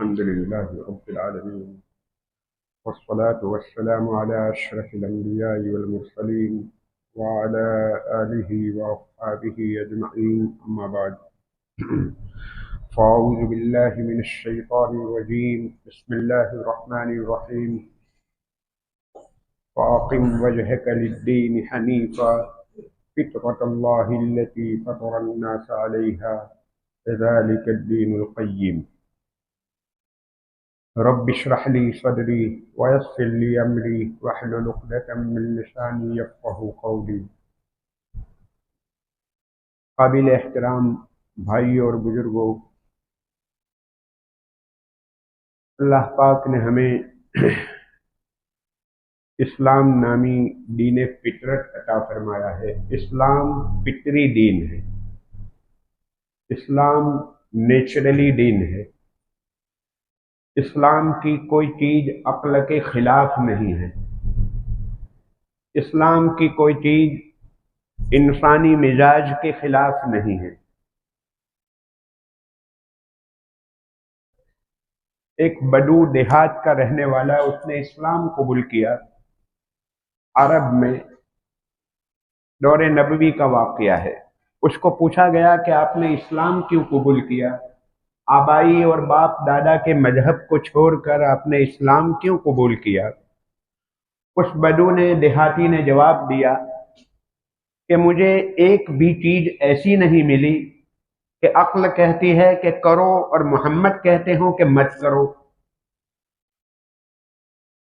الحمد لله رب العالمين، والصلاة والسلام على أشرف الأنبياء والمرسلين وعلى آله وأصحابه أجمعين، أما بعد. فأعوذ بالله من الشيطان الرجيم. بسم الله الرحمن الرحيم. فأقم وجهك للدين حنيفا فطرة الله التي فطر الناس عليها ذلك الدين القيم. رب اشرح لي صدري ويسر لي امري واحلل عقدة من لساني يفقهوا قولي. قابل احترام بھائی اور بزرگوں، اللہ پاک نے ہمیں اسلام نامی دین فطرت عطا فرمایا ہے. اسلام فطری دین ہے، اسلام نیچرلی دین ہے. اسلام کی کوئی چیز عقل کے خلاف نہیں ہے. اسلام کی کوئی چیز انسانی مزاج کے خلاف نہیں ہے. ایک بدو دیہات کا رہنے والا، اس نے اسلام قبول کیا. عرب میں دور نبوی کا واقعہ ہے. اس کو پوچھا گیا کہ آپ نے اسلام کیوں قبول کیا؟ آبائی اور باپ دادا کے مذہب کو چھوڑ کر آپ نے اسلام کیوں قبول کیا؟ اس بدو نے، دیہاتی نے جواب دیا کہ مجھے ایک بھی چیز ایسی نہیں ملی کہ عقل کہتی ہے کہ کرو اور محمد کہتے ہوں کہ مت کرو.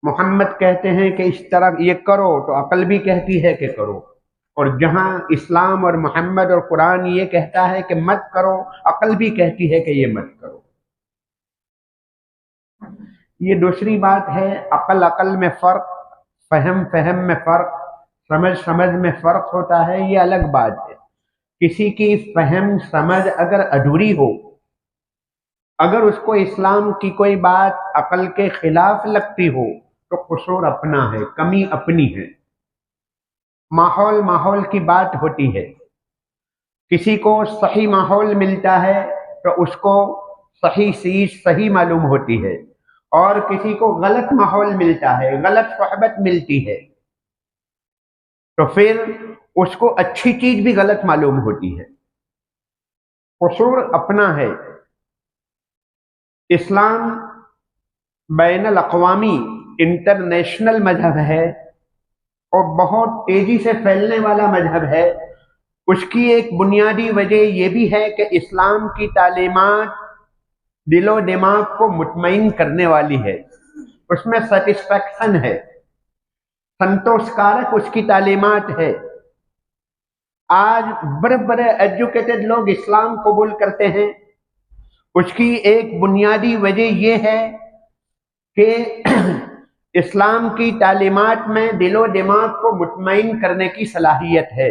محمد کہتے ہیں کہ اس طرح یہ کرو تو عقل بھی کہتی ہے کہ کرو، اور جہاں اسلام اور محمد اور قرآن یہ کہتا ہے کہ مت کرو، عقل بھی کہتی ہے کہ یہ مت کرو. یہ دوسری بات ہے. عقل میں فرق، فہم میں فرق، سمجھ میں فرق ہوتا ہے، یہ الگ بات ہے. کسی کی فہم سمجھ اگر ادھوری ہو، اگر اس کو اسلام کی کوئی بات عقل کے خلاف لگتی ہو تو قصور اپنا ہے، کمی اپنی ہے. ماحول کی بات ہوتی ہے. کسی کو صحیح ماحول ملتا ہے تو اس کو صحیح چیز صحیح معلوم ہوتی ہے، اور کسی کو غلط ماحول ملتا ہے، غلط صحبت ملتی ہے تو پھر اس کو اچھی چیز بھی غلط معلوم ہوتی ہے. قصور اپنا ہے. اسلام بین الاقوامی انٹرنیشنل مذہب ہے اور بہت تیزی سے پھیلنے والا مذہب ہے. اس کی ایک بنیادی وجہ یہ بھی ہے کہ اسلام کی تعلیمات دل و دماغ کو مطمئن کرنے والی ہے. اس میں سیٹسفیکشن ہے، سنتوش کارک اس کی تعلیمات ہے. آج بڑے بڑے ایجوکیٹڈ لوگ اسلام قبول کرتے ہیں. اس کی ایک بنیادی وجہ یہ ہے کہ اسلام کی تعلیمات میں دل و دماغ کو مطمئن کرنے کی صلاحیت ہے.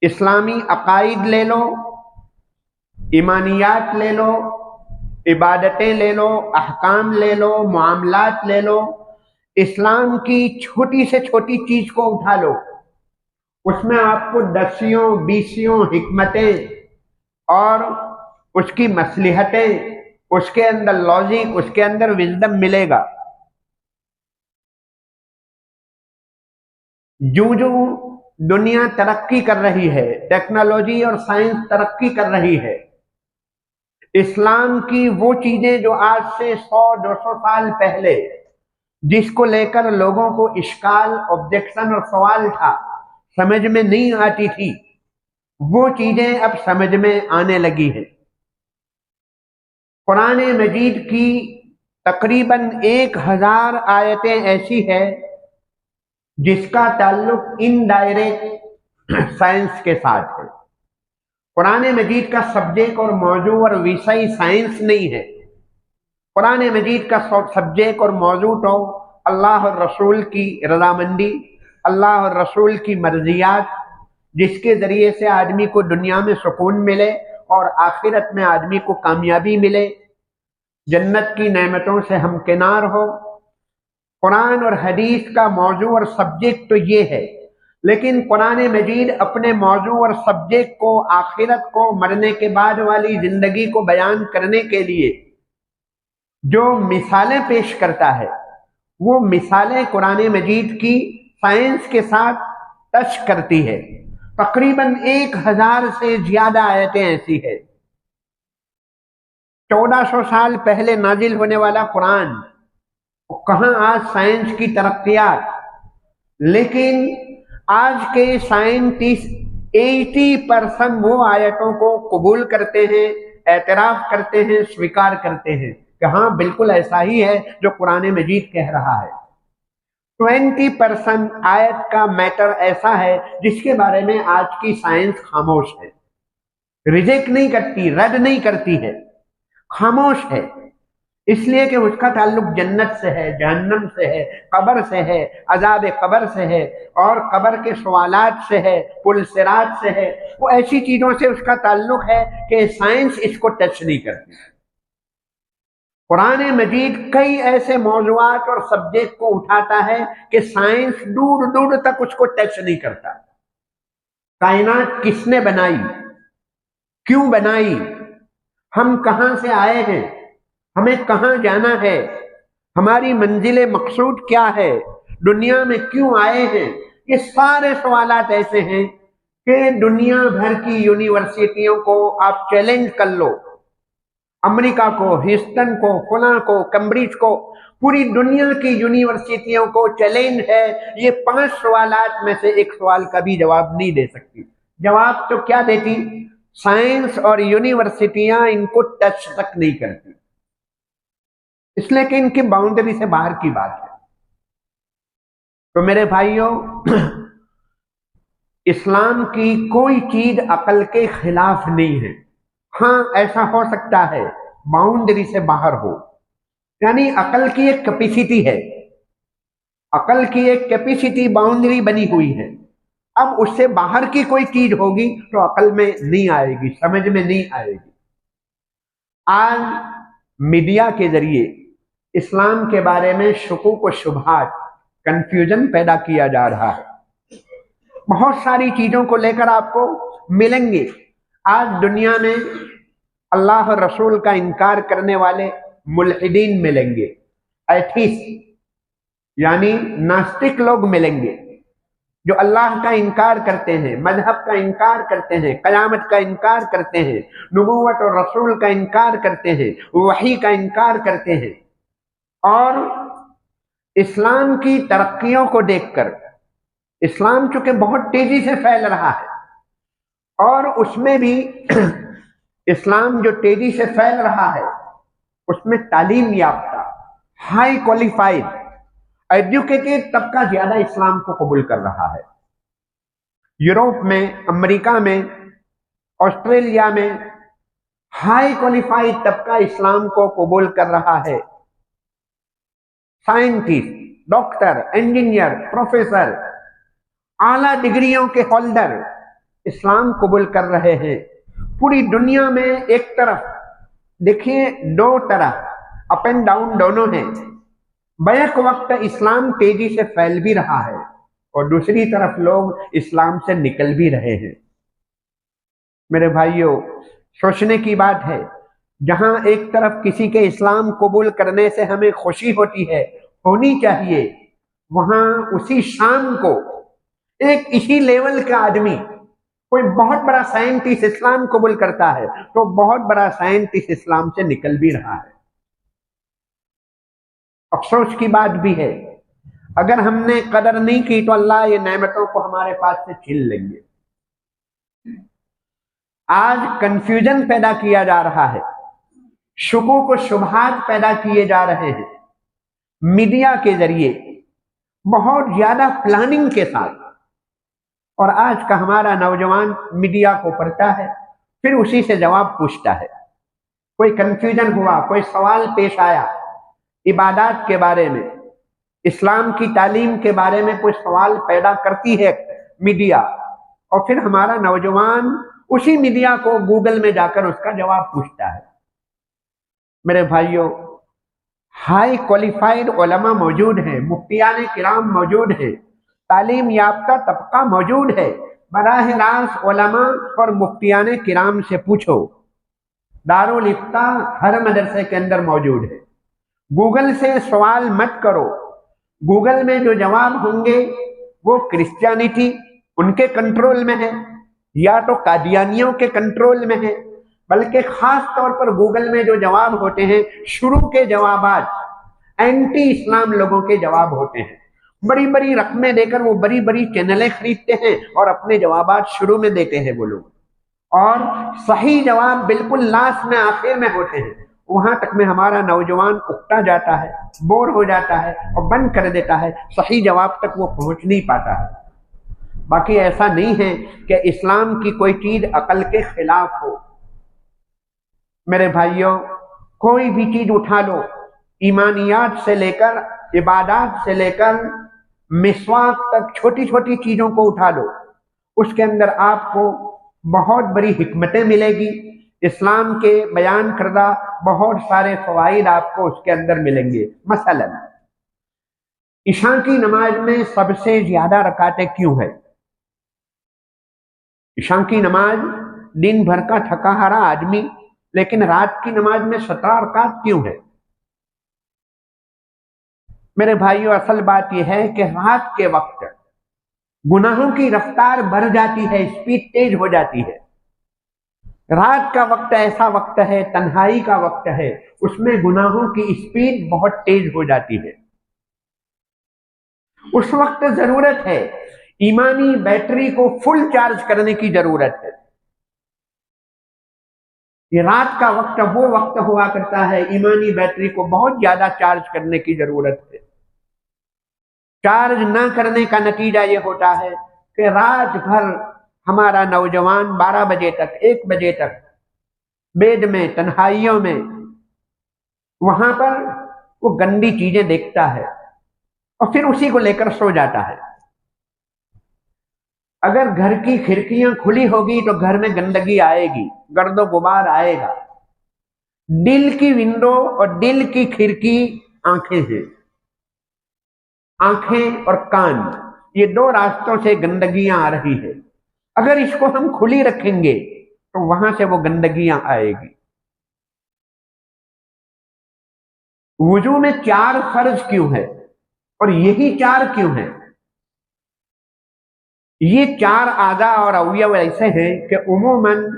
اسلامی عقائد لے لو، ایمانیات لے لو، عبادتیں لے لو، احکام لے لو، معاملات لے لو. اسلام کی چھوٹی سے چھوٹی چیز کو اٹھا لو، اس میں آپ کو 10 حکمتیں اور اس کی مصلحتیں، اس کے اندر لاجک، اس کے اندر وزڈم ملے گا. جو دنیا ترقی کر رہی ہے، ٹیکنالوجی اور سائنس ترقی کر رہی ہے، اسلام کی وہ چیزیں جو آج سے 100-200 سال پہلے جس کو لے کر لوگوں کو اشکال، آبجیکشن اور سوال تھا، سمجھ میں نہیں آتی تھی، وہ چیزیں اب سمجھ میں آنے لگی ہیں. قرآن مجید کی تقریباً 1000 آیتیں ایسی ہے جس کا تعلق انڈائریکٹ سائنس کے ساتھ ہے. قرآن مجید کا سبجیکٹ اور موضوع اور وشے سائنس نہیں ہے. قرآن مجید کا سبجیکٹ اور موضوع تو اللہ اور رسول کی رضامندی، اللہ اور رسول کی مرضیات، جس کے ذریعے سے آدمی کو دنیا میں سکون ملے اور آخرت میں آدمی کو کامیابی ملے، جنت کی نعمتوں سے ہمکنار ہو. قرآن اور حدیث کا موضوع اور سبجیکٹ تو یہ ہے. لیکن قرآن مجید اپنے موضوع اور سبجیکٹ کو، آخرت کو، مرنے کے بعد والی زندگی کو بیان کرنے کے لیے جو مثالیں پیش کرتا ہے وہ مثالیں قرآن مجید کی سائنس کے ساتھ ٹچ کرتی ہے. تقریباً 1000 سے زیادہ آیتیں ایسی ہے. 1400 سال پہلے نازل ہونے والا قرآن، کہاں آج سائنس کی ترقیات، لیکن آج کے سائنٹسٹ 80% وہ آیتوں کو قبول کرتے ہیں، اعتراف کرتے ہیں، سویکار کرتے ہیں کہ ہاں بالکل ایسا ہی ہے جو قرآن مجید کہہ رہا ہے. 20% آیت کا میٹر ایسا ہے جس کے بارے میں آج کی سائنس خاموش ہے، ریجیکٹ نہیں کرتی، رد نہیں کرتی ہے، خاموش ہے. اس لیے کہ اس کا تعلق جنت سے ہے، جہنم سے ہے، قبر سے ہے، عذاب قبر سے ہے، اور قبر کے سوالات سے ہے، پل صراط سے ہے. وہ ایسی چیزوں سے اس کا تعلق ہے کہ سائنس اس کو ٹچ نہیں کرتی. قرآن مجید کئی ایسے موضوعات اور سبجیکٹ کو اٹھاتا ہے کہ سائنس دور دور تک اس کو ٹچ نہیں کرتا. کائنات کس نے بنائی، کیوں بنائی، ہم کہاں سے آئے ہیں، ہمیں کہاں جانا ہے، ہماری منزل مقصود کیا ہے، دنیا میں کیوں آئے ہیں، یہ سارے سوالات ایسے ہیں کہ دنیا بھر کی یونیورسٹیوں کو آپ چیلنج کر لو، امریکہ کو، ہیوسٹن کو، فلاں کو، کیمبرج کو، پوری دنیا کی یونیورسٹیوں کو چیلنج ہے، یہ 5 سوالات میں سے ایک سوال کا بھی جواب نہیں دے سکتی. جواب تو کیا دیتی؟ سائنس اور یونیورسٹیاں ان کو ٹچ تک نہیں کرتی، اس لیے کہ ان کی باؤنڈری سے باہر کی بات ہے. تو میرے بھائیوں، اسلام کی کوئی چیز عقل کے خلاف نہیں ہے. ہاں ایسا ہو سکتا ہے باؤنڈری سے باہر ہو، یعنی عقل کی ایک کیپیسٹی ہے، عقل کی ایک کیپیسٹی باؤنڈری بنی ہوئی ہے. اب اس سے باہر کی کوئی چیز ہوگی تو عقل میں نہیں آئے گی، سمجھ میں نہیں آئے گی. آج میڈیا کے ذریعے اسلام کے بارے میں شکوک و شبہات، کنفیوژن پیدا کیا جا رہا ہے. بہت ساری چیزوں کو لے کر آپ کو ملیں گے. آج دنیا میں اللہ اور رسول کا انکار کرنے والے ملحدین ملیں گے، ایتھیسٹ یعنی ناستک لوگ ملیں گے جو اللہ کا انکار کرتے ہیں، مذہب کا انکار کرتے ہیں، قیامت کا انکار کرتے ہیں، نبوت اور رسول کا انکار کرتے ہیں، وحی کا انکار کرتے ہیں. اور اسلام کی ترقیوں کو دیکھ کر، اسلام چونکہ بہت تیزی سے پھیل رہا ہے، اور اس میں بھی اسلام جو تیزی سے پھیل رہا ہے اس میں تعلیم یافتہ، ہائی کوالیفائڈ، ایجوکیٹڈ طبقہ زیادہ اسلام کو قبول کر رہا ہے. یورپ میں، امریکہ میں، آسٹریلیا میں ہائی کوالیفائڈ طبقہ اسلام کو قبول کر رہا ہے. سائنٹسٹ، ڈاکٹر، انجینئر، پروفیسر، اعلیٰ ڈگریوں کے ہولڈر اسلام قبول کر رہے ہیں. پوری دنیا میں ایک طرف دیکھیے، 2 طرف اپ اینڈ ڈاؤن دونوں ہیں. بیک وقت اسلام تیزی سے پھیل بھی رہا ہے اور دوسری طرف لوگ اسلام سے نکل بھی رہے ہیں. میرے بھائیوں، سوچنے کی بات ہے، جہاں ایک طرف کسی کے اسلام قبول کرنے سے ہمیں خوشی ہوتی ہے، ہونی چاہیے، وہاں اسی شام کو ایک اسی لیول کا آدمی، کوئی بہت بڑا سائنٹسٹ اسلام قبول کرتا ہے تو بہت بڑا سائنٹسٹ اسلام سے نکل بھی رہا ہے. افسوس کی بات بھی ہے، اگر ہم نے قدر نہیں کی تو اللہ یہ نعمتوں کو ہمارے پاس سے چھین لیں گے. آج کنفیوژن پیدا کیا جا رہا ہے، شکوک و شبہات پیدا کیے جا رہے ہیں میڈیا کے ذریعے بہت زیادہ پلاننگ کے ساتھ. اور آج کا ہمارا نوجوان میڈیا کو پڑھتا ہے، پھر اسی سے جواب پوچھتا ہے. کوئی کنفیوژن ہوا، کوئی سوال پیش آیا عبادات کے بارے میں، اسلام کی تعلیم کے بارے میں کوئی سوال پیدا کرتی ہے میڈیا، اور پھر ہمارا نوجوان اسی میڈیا کو گوگل میں جا کر اس کا جواب پوچھتا ہے. میرے بھائیوں، ہائی کوالیفائڈ علماء موجود ہیں، مفتیان کرام موجود ہیں، تعلیم یافتہ طبقہ موجود ہے. براہ راست علماء اور مفتیان کرام سے پوچھو. دارالافتاء ہر مدرسے کے اندر موجود ہے، गूगल से सवाल मत करो, गूगल में जो जवाब होंगे वो क्रिश्चियनिटी उनके कंट्रोल में है या तो कादियानियों के कंट्रोल में है, बल्कि खास तौर पर गूगल में जो जवाब होते हैं शुरू के जवाबात एंटी इस्लाम लोगों के जवाब होते हैं। बड़ी बड़ी रकमें देकर वो बड़ी बड़ी चैनलें खरीदते हैं और अपने जवाबात शुरू में देते हैं वो लोग, और सही जवाब बिल्कुल लास्ट में आखिर में होते हैं। वहां तक में हमारा नौजवान उकता जाता है, बोर हो जाता है और बंद कर देता है, सही जवाब तक वो पहुंच नहीं पाता है। बाकी ऐसा नहीं है कि इस्लाम की कोई चीज अकल के खिलाफ हो। मेरे भाइयों, कोई भी चीज उठा लो, ईमानियात से लेकर इबादत से लेकर मिसवाक तक, छोटी छोटी चीजों को उठा लो, उसके अंदर आपको बहुत बड़ी हिकमतें मिलेगी। इस्लाम के बयान करदा बहुत सारे फवाइद आपको उसके अंदर मिलेंगे। मसलन इशा की नमाज में सबसे ज्यादा रकातें क्यों है? इशा की नमाज दिन भर का थका हारा आदमी, लेकिन रात की नमाज में 17 रकात क्यों है? मेरे भाइयों, असल बात यह है कि रात के वक्त गुनाहों की रफ्तार बढ़ जाती है, स्पीड तेज हो जाती है। रात का वक्त ऐसा वक्त है, तन्हाई का वक्त है, उसमें गुनाहों की स्पीड बहुत तेज हो जाती है। उस वक्त जरूरत है ईमानी बैटरी को फुल चार्ज करने की जरूरत है। ये रात का वक्त वो वक्त हुआ करता है ईमानी बैटरी को बहुत ज्यादा चार्ज करने की जरूरत है। चार्ज न करने का नतीजा ये होता है कि रात भर हमारा नौजवान 12 बजे तक, 1 बजे तक बेड में, तन्हाइयों में, वहां पर वो गंदी चीजें देखता है और फिर उसी को लेकर सो जाता है। अगर घर की खिड़कियां खुली होगी तो घर में गंदगी आएगी, गर्दो गुबार आएगा। दिल की विंडो और दिल की खिड़की आंखें हैं। आंखें और कान, ये दो रास्तों से गंदगियां आ रही है। अगर इसको हम खुली रखेंगे तो वहां से वो गंदगियां आएगी। वुजू में 4 फर्ज क्यों है और यही 4 क्यों है? ये 4 आज़ा और अवयव ऐसे हैं कि उमूमन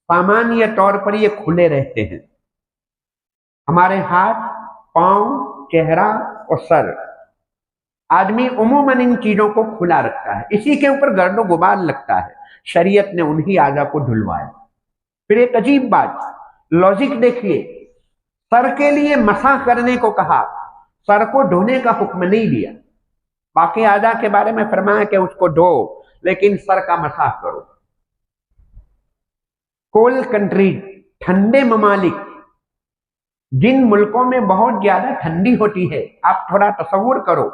सामान्य तौर पर ये खुले रहते हैं। हमारे हाथ, पांव, चेहरा और सर, आदमी उमूमन इन चीजों को खुला रखता है, इसी के ऊपर गर्दो गुबार लगता है। शरीयत ने उन्हीं आज़ा को धुलवाया। फिर एक अजीब बात, लॉजिक देखिए, सर के लिए मसाह करने को कहा, सर को धोने का हुक्म नहीं दिया। बाकी आज़ा के बारे में फरमाया कि उसको धो, लेकिन सर का मसाह करो। कोल्ड कंट्री, ठंडे ममालिक, जिन मुल्कों में बहुत ज्यादा ठंडी होती है, आप थोड़ा तसव्वुर करो,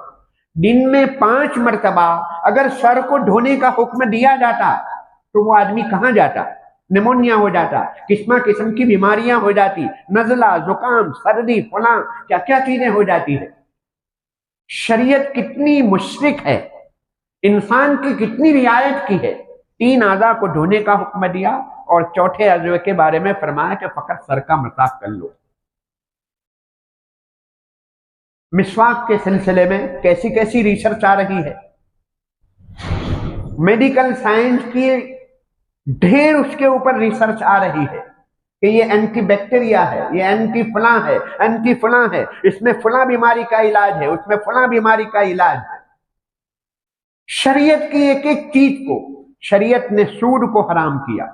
दिन में 5 मरतबा अगर सर को धोने का हुक्म दिया जाता तो वो आदमी कहां जाता? निमोनिया हो जाता, किस्म किस्म की बीमारियां हो जाती, नजला, जुकाम, सर्दी, फला क्या क्या चीजें हो जाती है। शरीयत कितनी मुशरिक है, इंसान की कितनी रियायत की है। 3 आज़ा को धोने का हुक्म दिया और चौथे अज़्वे के बारे में फरमाया कि फकत सर का मसाह कर लो। मिसवाक के सिलसिले में कैसी कैसी रिसर्च आ रही है, मेडिकल साइंस की ढेर उसके ऊपर रिसर्च आ रही है कि ये एंटी बैक्टीरिया है, ये एंटी फला है, एंटी फला है, इसमें फला बीमारी का इलाज है, उसमें फला बीमारी का इलाज है। शरीयत की एक एक चीज को, शरीयत ने सूद को हराम किया।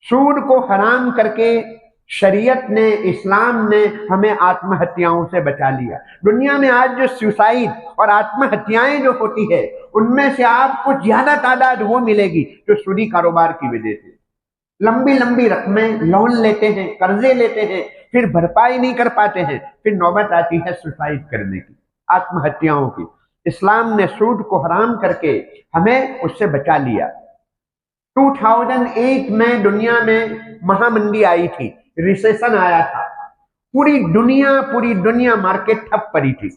सूद को हराम करके शरीयत ने, इस्लाम ने हमें आत्महत्याओं से बचा लिया। दुनिया में आज जो सुसाइड और आत्महत्याएं जो होती है, उनमें से आपको ज्यादा तादाद वो मिलेगी जो सूदी कारोबार की वजह से लंबी लंबी रकमें लोन लेते हैं, कर्जे लेते हैं, फिर भरपाई नहीं कर पाते हैं, फिर नौबत आती है सुसाइड करने की, आत्महत्याओं की। इस्लाम ने सूद को हराम करके हमें उससे बचा लिया। 2008 में दुनिया में महामंदी आई थी, रिसेशन आया था, पूरी दुनिया मार्केट ठप पड़ी थी,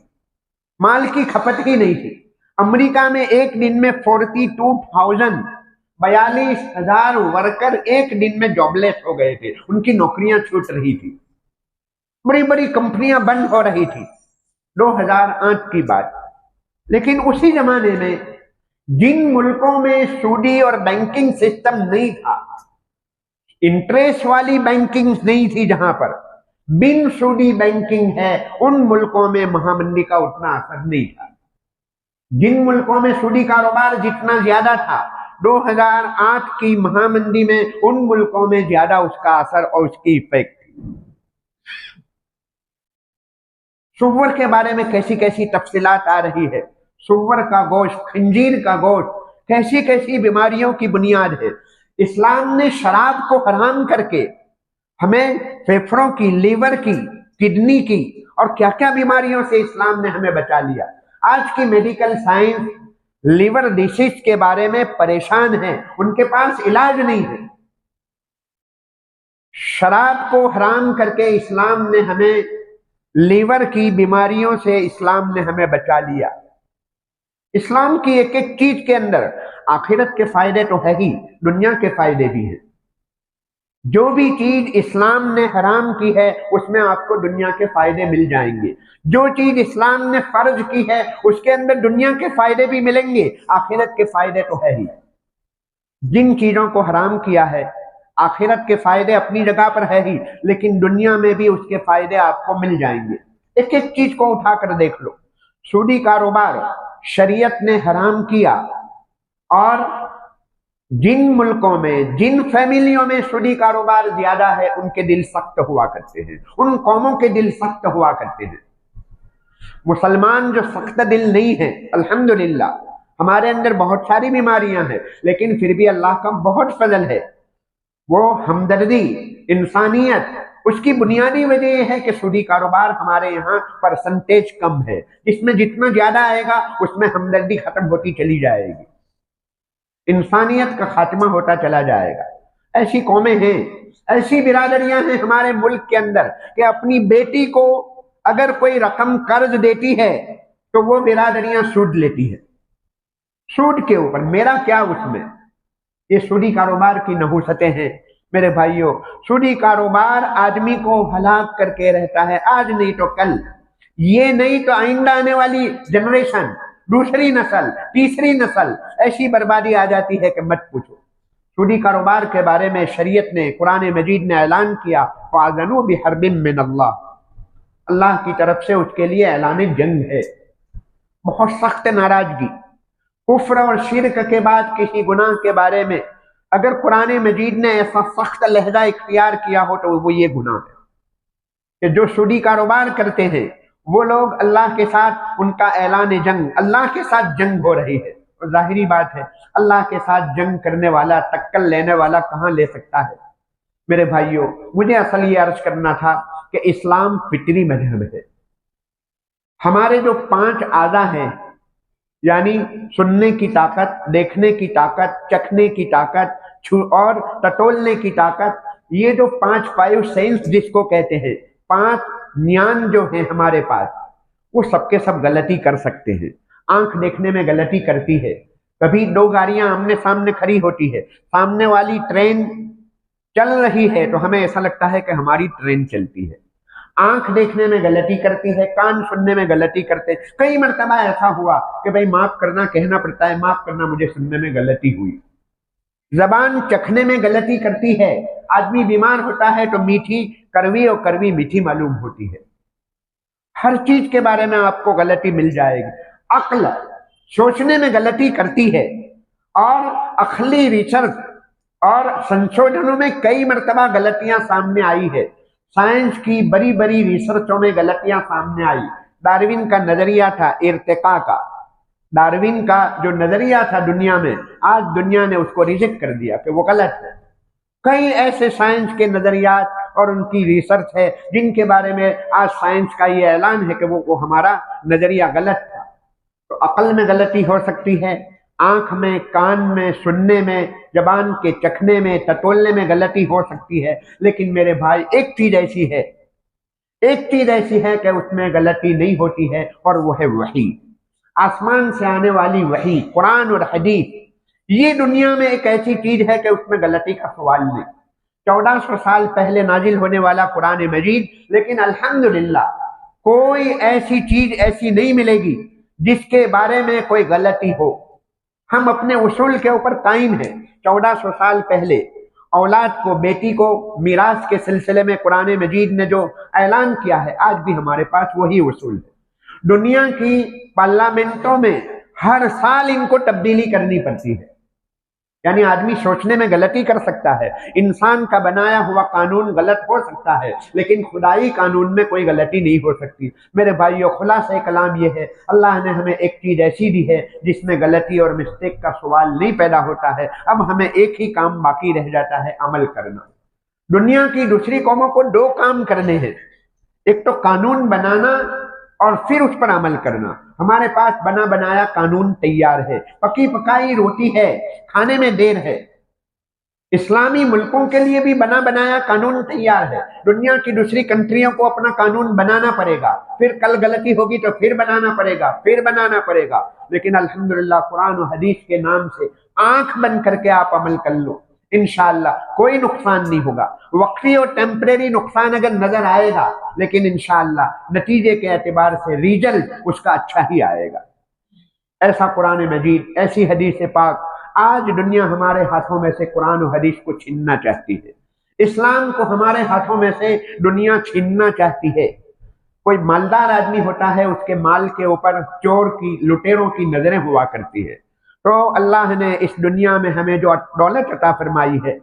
माल की खपत ही नहीं थी। अमेरिका में एक दिन में 42,000 वर्कर एक दिन में जॉबलेस हो गए थे, उनकी नौकरियां छूट रही थी। बड़ी बड़ी कंपनियां बंद हो रही थी, 2008 की बात। लेकिन उसी जमाने में जिन मुल्कों में सूदी और बैंकिंग सिस्टम नहीं था, इंटरेस्ट वाली बैंकिंग नहीं थी, जहां पर बिन सूदी बैंकिंग है, उन मुल्कों में महामंदी का उतना असर नहीं था। जिन मुल्कों में सूदी कारोबार जितना ज्यादा था, 2008 की महामंदी में उन मुल्कों में ज्यादा उसका असर और उसकी इफेक्ट थी। सुअर के बारे में कैसी कैसी तफसीलात आ रही है। सुअर का गोश्त, खंजीर का गोश्त कैसी कैसी बीमारियों की बुनियाद है। इस्लाम ने शराब को हराम करके हमें फेफड़ों की, लीवर की, किडनी की और क्या क्या बीमारियों से इस्लाम ने हमें बचा लिया। आज की मेडिकल साइंस लीवर डिसीज के बारे में परेशान है, उनके पास इलाज नहीं है। शराब को हराम करके इस्लाम ने हमें लीवर की बीमारियों से इस्लाम ने हमें बचा लिया। इस्लाम की एक एक चीज के अंदर आखिरत के फायदे तो है ही, दुनिया के फायदे भी हैं। जो भी चीज इस्लाम ने हराम की है उसमें आपको दुनिया के फायदे मिल जाएंगे। जो चीज इस्लाम ने फर्ज की है उसके अंदर दुनिया के फायदे भी मिलेंगे, आखिरत के फायदे तो है ही। जिन चीजों को हराम किया है, आखिरत के फायदे अपनी जगह पर है ही, लेकिन दुनिया में भी उसके फायदे आपको मिल जाएंगे। एक एक चीज को उठाकर देख लो। सूदी कारोबार शरीयत ने हराम किया, और जिन मुल्कों में, जिन फैमिलियों में सूदी कारोबार ज्यादा है, उनके दिल सख्त हुआ करते हैं, उन कौमों के दिल सख्त हुआ करते हैं। मुसलमान जो सख्त दिल नहीं है, अल्हम्दुलिल्लाह हमारे अंदर बहुत सारी बीमारियां हैं, लेकिन फिर भी अल्लाह का बहुत फजल है। वो हमदर्दी, इंसानियत, उसकी बुनियादी वजह यह है कि सूदी कारोबार हमारे यहाँ परसेंटेज कम है। इसमें जितना ज्यादा आएगा उसमें हमदर्दी खत्म होती चली जाएगी, इंसानियत का खात्मा होता चला जाएगा। ऐसी कौमें हैं, ऐसी बिरादरियां हैं हमारे मुल्क के अंदर कि अपनी बेटी को अगर कोई रकम कर्ज देती है तो वो बिरादरियां सूद लेती है, सूद के ऊपर। मेरा क्या उसमें? ये सूदी कारोबार की नहुसतें हैं मेरे भाइयों। सूदी कारोबार आदमी को हलाक करके रहता है, आज नहीं तो कल, ये नहीं तो आइंदा आने वाली जनरेशन, दूसरी नस्ल, तीसरी नस्ल, ऐसी बर्बादी आ जाती है कि मत पूछो। सूदी कारोबार के बारे में शरीयत ने, कुरान मजीद ने ऐलान किया, फ़ाज़नू बिहर्बिम मिनल्लाह, अल्लाह की तरफ से उसके लिए ऐलान जंग है, बहुत सख्त नाराजगी। कुफ्र और शिरक के बाद किसी गुनाह के बारे में अगर कुरान मजीद ने ऐसा सख्त लहजा इख्तियार किया हो तो वो ये गुनाह है कि जो सूदी कारोबार करते हैं वो लोग अल्लाह के साथ, उनका ऐलान जंग, अल्लाह के साथ जंग हो रही है। और जाहिरी बात है, अल्लाह के साथ जंग करने वाला, टक्कर लेने वाला कहाँ ले सकता है? मेरे भाइयों, मुझे असल ये अर्ज करना था कि इस्लाम फितरी मजहब है। हमारे जो 5 आज़ा हैं, यानी सुनने की ताकत, देखने की ताकत, चखने की ताकत और टटोलने की ताकत, ये जो 5 सेंस जिसको कहते हैं, 5 ज्ञान जो है हमारे पास, वो सबके सब गलती कर सकते हैं। आंख देखने में गलती करती है। कभी 2 गाड़ियां आमने सामने खड़ी होती है, सामने वाली ट्रेन चल रही है तो हमें ऐसा लगता है कि हमारी ट्रेन चलती है। आंख देखने में गलती करती है, कान सुनने में गलती करते हैं। कई मर्तबा ऐसा हुआ कि भाई माफ करना कहना पड़ता है, माफ करना मुझे सुनने में गलती हुई। जबान चखने में गलती करती है। आदमी बीमार होता है तो मीठी कड़वी और कड़वी मीठी मालूम होती है। हर चीज के बारे में आपको गलती मिल जाएगी। अक्ल सोचने में गलती करती है, और अखली रिसर्च और संशोधनों में कई मर्तबा गलतियां सामने आई है। साइंस की बड़ी बड़ी रिसर्चों में गलतियां सामने आई। डार्विन का नजरिया था इर्तिका का, डार्विन का जो नजरिया था दुनिया में, आज दुनिया ने उसको रिजेक्ट कर दिया कि वो गलत है। कई ऐसे साइंस के नजरियात और उनकी रिसर्च है जिनके बारे में आज साइंस का ये ऐलान है कि वो हमारा नजरिया गलत था। तो अकल में गलती हो सकती है, आंख में, कान में, सुनने में, जबान के चखने में, टटोलने में गलती हो सकती है। लेकिन मेरे भाई, एक चीज ऐसी है, एक चीज ऐसी है कि उसमें गलती नहीं होती है, और वो है वही, आसमान से आने वाली वही, कुरान और हदीस। ये दुनिया में एक ऐसी चीज है कि उसमें गलती का सवाल नहीं। 1400 साल पहले नाजिल होने वाला कुरान मजीद, लेकिन अल्हम्दुलिल्लाह कोई ऐसी चीज ऐसी नहीं मिलेगी जिसके बारे में कोई गलती हो। हम अपने उसूल के ऊपर कायम हैं। 1400 साल पहले औलाद को, बेटी को मीरास के सिलसिले में कुरान मजीद ने जो ऐलान किया है, आज भी हमारे पास वही उसूल है। दुनिया की पार्लियामेंटों में हर साल इनको तब्दीली करनी पड़ती है। यानी आदमी सोचने में गलती कर सकता है, इंसान का बनाया हुआ कानून गलत हो सकता है, लेकिन खुदाई कानून में कोई गलती नहीं हो सकती। मेरे भाइयों, खुलासा कलाम ये है, अल्लाह ने हमें एक चीज ऐसी दी है जिसमें गलती और मिस्टेक का सवाल नहीं पैदा होता है। अब हमें एक ही काम बाकी रह जाता है, अमल करना। दुनिया की दूसरी कौमों को 2 काम करने हैं, एक तो कानून बनाना और फिर उस पर अमल करना। हमारे पास बना बनाया कानून तैयार है, पकी पकाई रोटी है, खाने में देर है। इस्लामी मुल्कों के लिए भी बना बनाया कानून तैयार है। दुनिया की दूसरी कंट्रियों को अपना कानून बनाना पड़ेगा, फिर कल गलती होगी तो फिर बनाना पड़ेगा, फिर बनाना पड़ेगा। लेकिन अल्हम्दुलिल्लाह कुरान और हदीस के नाम से आंख बंद करके आप अमल कर लो, इंशाअल्लाह कोई नुकसान नहीं होगा। वक्फी और टेम्परेरी नुकसान अगर नजर आएगा, लेकिन इंशाअल्लाह नतीजे के एतबार से रिजल्ट उसका अच्छा ही आएगा। ऐसा कुरान मजीद, ऐसी हदीस पाक। आज दुनिया हमारे हाथों में से कुरान और हदीस को छीनना चाहती है, इस्लाम को हमारे हाथों में से दुनिया छीनना चाहती है। कोई मालदार आदमी होता है, उसके माल के ऊपर चोर की, लुटेरों की नजरें हुआ करती है। तो अल्लाह ने इस दुनिया में हमें जो दौलत अता फरमाई है,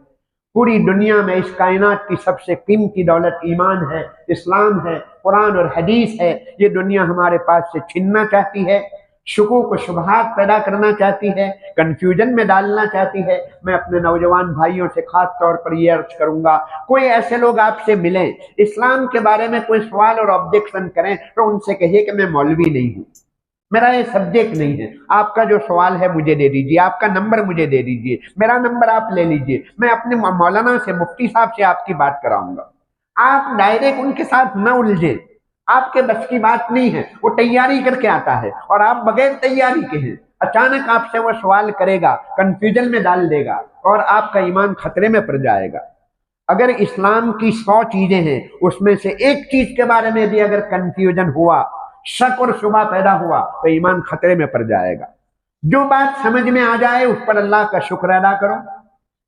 पूरी दुनिया में इस कायनात की सबसे कीमती दौलत ईमान है, इस्लाम है, कुरान और हदीस है। ये दुनिया हमारे पास से छीनना चाहती है, शुकूक व शुबहात पैदा करना चाहती है, कंफ्यूजन में डालना चाहती है। मैं अपने नौजवान भाइयों से खास तौर पर यह अर्ज करूंगा, कोई ऐसे लोग आपसे मिलें, इस्लाम के बारे में कोई सवाल और ऑब्जेक्शन करें, तो उनसे कहिए कि मैं मौलवी नहीं हूं, मेरा ये सब्जेक्ट नहीं है। आपका जो सवाल है मुझे दे दीजिए, आपका नंबर मुझे दे दीजिए, मेरा नंबर आप ले लीजिए, मैं अपने मौलाना से, मुफ्ती साहब से आपकी बात कराऊंगा। आप डायरेक्ट उनके साथ न उलझे, आपके बस की बात नहीं है। वो तैयारी करके आता है और आप बगैर तैयारी के हैं। अचानक आपसे वो सवाल करेगा, कंफ्यूजन में डाल देगा और आपका ईमान खतरे में पड़ जाएगा। अगर इस्लाम की 100 चीजें हैं, उसमें से एक चीज के बारे में भी अगर कंफ्यूजन हुआ, शक और शुबा पैदा हुआ, तो ईमान खतरे में पड़ जाएगा। जो बात समझ में आ जाए उस पर अल्लाह का शुक्र अदा करो।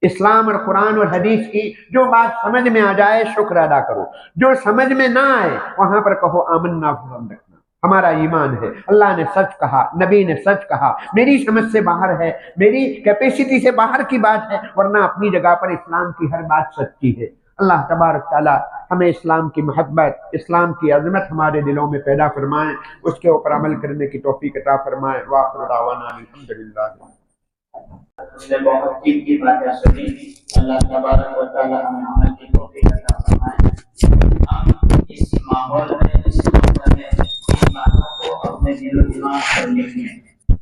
इस्लाम और कुरान और हदीस की जो बात समझ में आ जाए शुक्र अदा करो, जो समझ में ना आए वहां पर कहो आमन्ना रखना, हमारा ईमान है, अल्लाह ने सच कहा, नबी ने सच कहा, मेरी समझ से बाहर है, मेरी कैपेसिटी से बाहर की बात है, वरना अपनी जगह पर इस्लाम की हर बात सच्ची है। अल्लाह तबारक ताला हमें इस्लाम की मोहब्बत, इस्लाम की अजमत हमारे दिलों में पैदा फरमाए, उसके ऊपर अमल करने की तौफीक अता फरमाए। वाखिर दावाना अल्हम्दुलिल्लाह। उसने बहुत कीमती बातें सुनी। अल्लाह तबारक व तआला हमें अमल की तौफीक अता फरमाए। हम इस माहौल में, इस मौसम में इन बातों को अपने दिल और दिमाग पर लिखें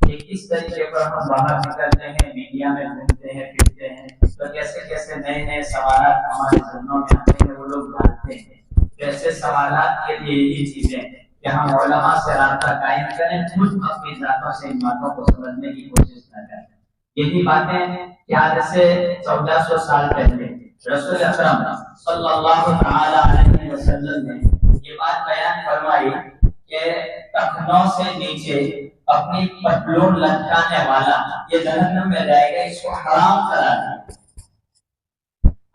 कि किस तरीके पर हम बाहर निकलते हैं, मीडिया में घूमते हैं, फिरते हैं, तो कैसे कैसे नए नए सवालात हमारे जहनों में आते हैं, वो लोग डालते हैं। कैसे सवालात के लिए यही चीजें कि हम उलमा से रास्ता कायम करें, खुद अपनी जातों से इन बातों को समझने की कोशिश न करें। यही बातें याद से 1400 साल पहले रसूल अकरम सल्लल्लाहु तआला अलैहि वसल्लम ने ये बात बयान फरमाई कि टखनों से नीचे अपनी पतलून लटकाने वाला ये जहन्नम में जाएगा, इसको हराम करार दिया।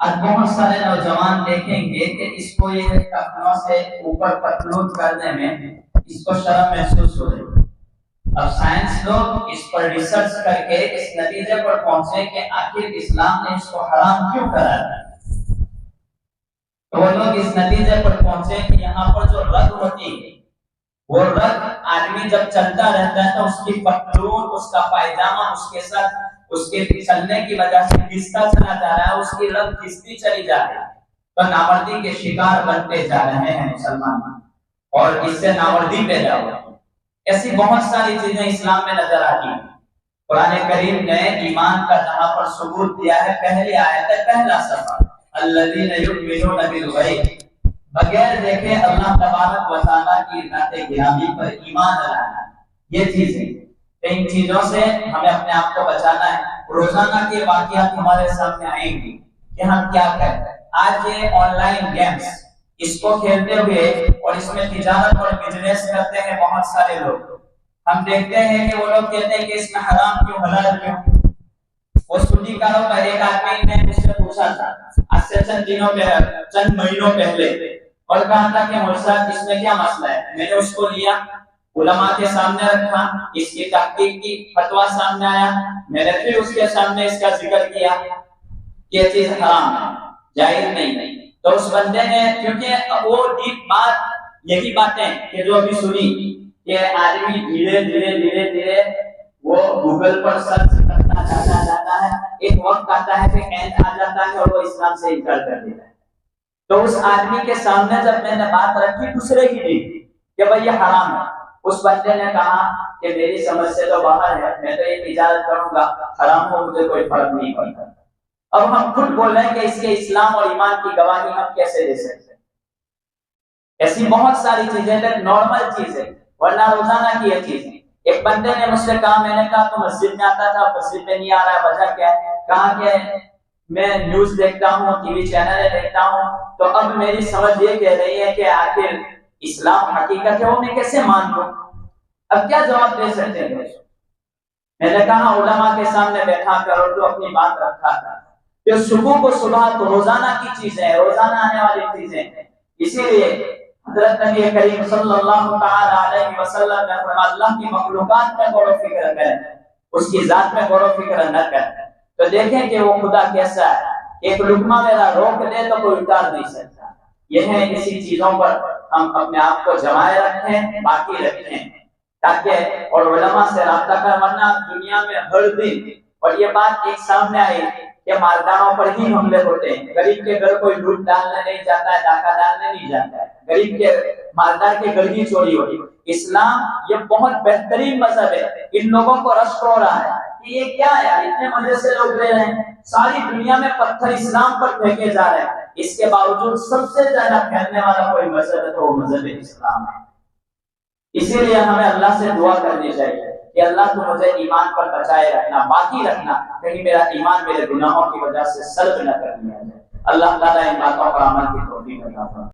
आज बहुत सारे नौजवान देखेंगे कि इसको ये टखनों से ऊपर पतलून करने में इसको शर्म महसूस हो रही है। अब साइंस लोग इस पर रिसर्च करके इस नतीजे पर पहुंचे कि आखिर इस्लाम ने इसको हराम क्यों करार। तो वो लोग इस नतीजे पर पहुंचे कि यहाँ पर जो रग होती है, वो रग आदमी जब चलता रहता है तो उसकी पतलून, उसका पायजामा उसके साथ उसके चलने की वजह से घिसता चला जा रहा है, उसकी रग घिसती चली जा रही है। तो नावर्दी के शिकार बनते जा रहे हैं मुसलमान और इससे नावर्दी पैदा हुआ। ऐसी बहुत सारी चीजें इस्लाम में नजर आती हैं। कुरान करीम ने ईमान का जहां पर सबूत दिया है, पहली आयत है, पहला सफा अल्लज़ीना युमिनूना बिल गैब, बगैर देखे अल्लाह तबारक व तआला की राते गिरामी पर ईमान लाना। ये चीजें, इन चीजों से हमें अपने आप को बचाना है। रोजाना के वाकयात हमारे सामने आएंगे कि हम क्या करते हैं। آج یہ آن لائن گیمز اس کو کھیلتے ہوئے اور اس میں تجارت اور بزنس کرتے ہیں بہت سارے لوگ. ہم دیکھتے ہیں کہ وہ لوگ کہتے ہیں کہ اس میں حرام کیوں حلال کیوں. وہ سنی کاروں کا ایک آدمی نے مجھ سے پوچھا تھا آج سے چند مہینوں پہلے اور کہا تھا کہ مولوی صاحب اس میں کیا مسئلہ ہے. میں نے اس کو لیا علماء کے سامنے رکھا, اس کی تحقیق کی, فتویٰ سامنے آیا, میں نے پھر اس کے سامنے اس کا ذکر کیا کہ یہ چیز حرام ہے, جائز نہیں. تو اس بندے نے, کیونکہ وہ ڈیپ بات یہی باتیں کہ جو ابھی سنی کہ آدمی دھیرے دھیرے وہ گوگل پر سرچ کرتا جاتا ہے, ایک وقت آتا ہے کہ اینڈ آ جاتا ہے اور وہ اسلام سے انکار کر دیتا ہے. تو اس آدمی کے سامنے جب میں نے بات رکھی دوسرے کی نہیں کہ بھائی یہ حرام ہے, اس بندے نے کہا کہ میری سمجھ سے تو باہر ہے, میں تو یہ تجارت کروں گا, حرام ہو مجھے کوئی فرق نہیں پڑتا. اب ہم خود بول رہے ہیں کہ اس کے اسلام اور ایمان کی گواہی ہم کیسے دے سکتے ہیں؟ ایسی بہت ساری چیزیں نارمل چیزیں, ورنہ روزانہ کی یہ چیزیں. ایک بندے نے مجھ سے کہا, میں نے کہا تو مسجد میں آتا تھا, مسجد میں نہیں آ رہا ہے, وجہ کیا ہے؟ کہا کہ میں نیوز دیکھتا ہوں, ٹی وی چینل دیکھتا ہوں, تو اب میری سمجھ یہ کہہ رہی ہے کہ آخر اسلام حقیقت ہے, وہ میں کیسے مان لوں؟ اب کیا جواب دے سکتے ہیں؟ میں نے کہا علماء کے سامنے بیٹھا کر اور تو اپنی بات رکھا تھا کہ صبح کو صبح تو روزانہ کی چیزیں ہیں, روزانہ آنے والی چیزیں ہیں. اسی لیے حضرت نبی کریم صلی اللہ تعالی علیہ وسلم نے فرمایا اللہ کی مخلوقات میں غور و فکر کریں, اس کی ذات میں غور و فکر نہ کریں. تو دیکھیں کہ وہ خدا کیسا ہے. ایک لقمہ میرا روک دے تو کوئی اتار نہیں سکتا. یہ ہے اسی چیزوں پر ہم اپنے آپ کو جمائے رکھیں, باقی رکھیں, تاکہ اور علماء سے رابطہ کر, ورنہ دنیا میں ہر دن اور یہ بات ایک سامنے آئی کہ مالداروں پر ہی حملے ہوتے ہیں. غریب کے گھر کوئی لوٹ ڈالنے نہیں جاتا ہے, ڈاکہ ڈالنے نہیں جاتا ہے, غریب کے مالدار کے گھر ہی چوری ہوتی. اسلام یہ بہت بہترین مذہب ہے. ان لوگوں کو رشک ہو رہا ہے کہ یہ کیا ہے یار, اتنے مزے سے لوگ رہ رہے ہیں, ساری دنیا میں پتھر اسلام پر پھینکے جا رہے ہیں, اس کے باوجود سب سے زیادہ پھیلنے والا کوئی مذہب ہے تو وہ مذہب اسلام ہے. اسی لیے ہمیں اللہ سے دعا کرنی چاہیے کہ اللہ تو مجھے ایمان پر بچائے رکھنا, باقی رکھنا, کہیں میرا ایمان میرے گناہوں کی وجہ سے سلب نہ کر دیا جائے. اللہ تعالیٰ ان باتوں پر عمل کی توفیق عطا فرمائے.